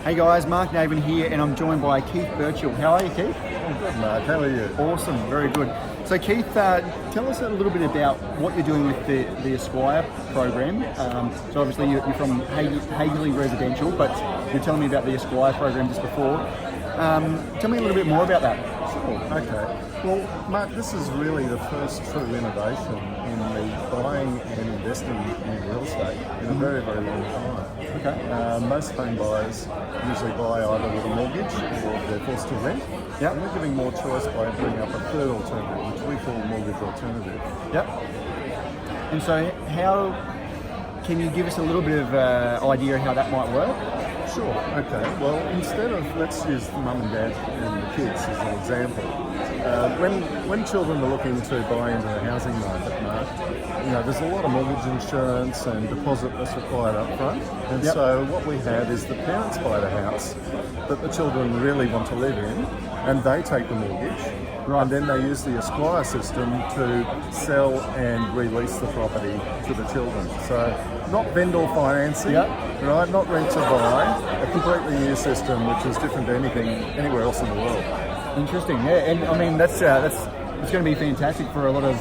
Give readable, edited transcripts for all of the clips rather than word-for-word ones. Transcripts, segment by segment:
Hey guys, Mark Naven here, and I'm joined by Keith Burchill. How are you, Keith? I'm good, Mark. How are you? Awesome, very good. So Keith, tell us a little bit about what you're doing with the Assquire program. So obviously you're from Haigslea Residential, but you're telling me about the Assquire program just before. Tell me a little bit more about that. Sure. Okay. Well, Mark, this is really the first true innovation in the buying and investing in real estate in a very, very long time. Okay. Most home buyers usually buy either with a mortgage or they're forced to rent. Yep. And we're giving more choice by bringing up a third alternative, which we call mortgage alternative. Yep. And so how can you give us a little bit of idea how that might work? Sure, okay. Well, instead of, let's use mum and dad and the kids as an example. When children are looking to buy into the housing market, Mark, there's a lot of mortgage insurance and deposit that's required up front. And Yep. so what we have is the parents buy the house that the children really want to live in, and they take the mortgage. Right. And then they use the Assquire system to sell and release the property to the children. So not vendor financing, Yep. right? Not rent to buy, a completely new system which is different to anything anywhere else in the world. Interesting, yeah, and I mean that's it's going to be fantastic for a lot of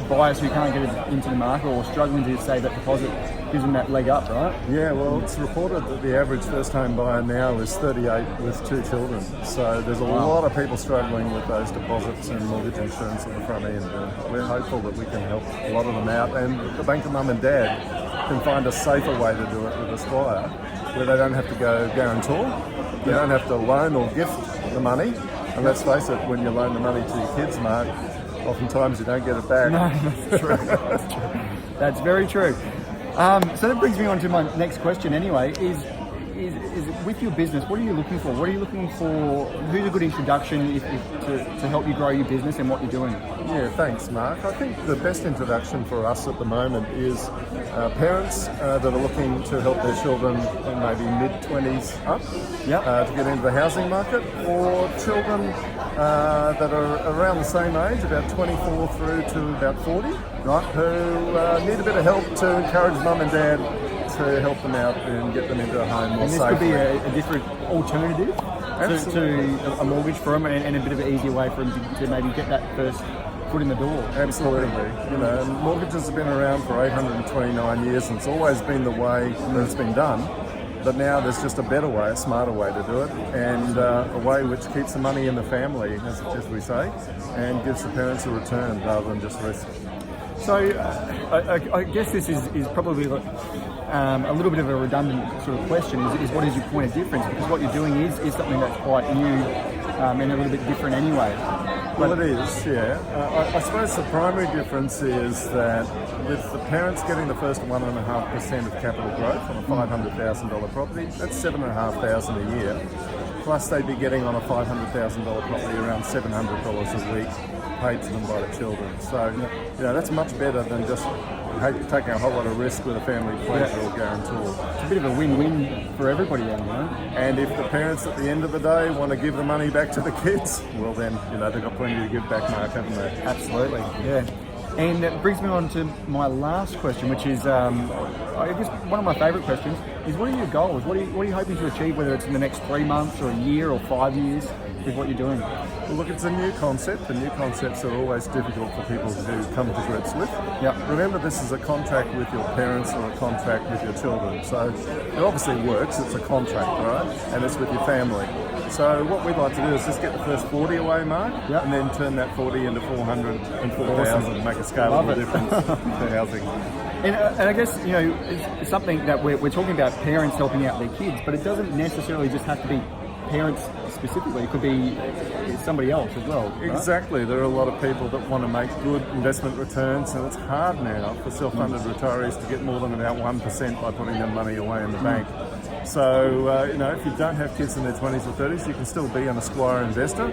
buyers who can't get it into the market or struggling to save that deposit. Gives them that leg up, right? Yeah, well, it's reported that the average first home buyer now is 38 with 2 children. So there's a lot of people struggling with those deposits and mortgage insurance at the front end. And we're hopeful that we can help a lot of them out. And the bank of mum and dad can find a safer way to do it with Assquire, where they don't have to go guarantor, they don't have to loan or gift the money. And let's face it, when you loan the money to your kids, Mark, oftentimes you don't get it back. No, that's true. That's true. That's very true. So that brings me on to my next question anyway, is with your business, what are you looking for? What are you looking for? Who's a good introduction to help you grow your business and what you're doing? Yeah, thanks, Mark. I think the best introduction for us at the moment is parents that are looking to help their children in maybe mid-20s up Yep. to get into the housing market, or children that are around the same age, about 24 through to about 40, Right. who need a bit of help to encourage mum and dad to help them out and get them into a home more And this safely. could be a different alternative to a mortgage for them, and a bit of an easier way for them to maybe get that first foot in the door. Absolutely. Mortgages have been around for 829 years, and it's always been the way that it's been done. But now there's just a better way, a smarter way to do it, and a way which keeps the money in the family, as we say, and gives the parents a return rather than just risk. So I guess this is probably a little bit of a redundant sort of question, is what is your point of difference? Because what you're doing is something that's quite new and a little bit different anyway. Well, it is, yeah. I suppose the primary difference is that with the parents getting the first 1.5% of capital growth on a $500,000 property, that's $7,500 a year. Plus they'd be getting on a $500,000 property around $700 a week paid to them by the children. So, that's much better than just taking a whole lot of risk with a family pledge or guarantor. It's a bit of a win-win for everybody then, And if the parents at the end of the day want to give the money back to the kids, well then, they've got plenty to give back, Mark, haven't they? Absolutely, yeah. And that brings me on to my last question, which is, I guess one of my favourite questions, is what are your goals? What are you hoping to achieve, whether it's in the next 3 months or a year or 5 years with what you're doing? Well, look, it's a new concept. The new concepts are always difficult for people to come to grips with. Yep. Remember, this is a contract with your parents or a contract with your children. So it obviously works. It's a contract, right? And it's with your family. So what we'd like to do is just get the first 40 away, Mark, and then turn that 40 into 400 and 4,000 and make a scalable difference to housing. And I guess, it's something that we're talking about parents helping out their kids, but it doesn't necessarily just have to be parents specifically. It could be somebody else as well. Right? Exactly. There are a lot of people that want to make good investment returns, and it's hard now for self-funded retirees to get more than about 1% by putting their money away in the bank. So, if you don't have kids in their 20s or 30s, you can still be an Assquire investor,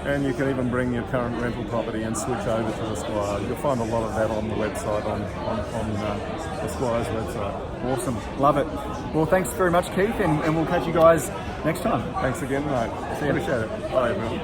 and you can even bring your current rental property and switch over to Assquire. You'll find a lot of that on the website, on Assquire's website. Awesome. Love it. Well, thanks very much, Keith, and we'll catch you guys next time. Thanks again, mate. See you. Appreciate it. Bye, everyone.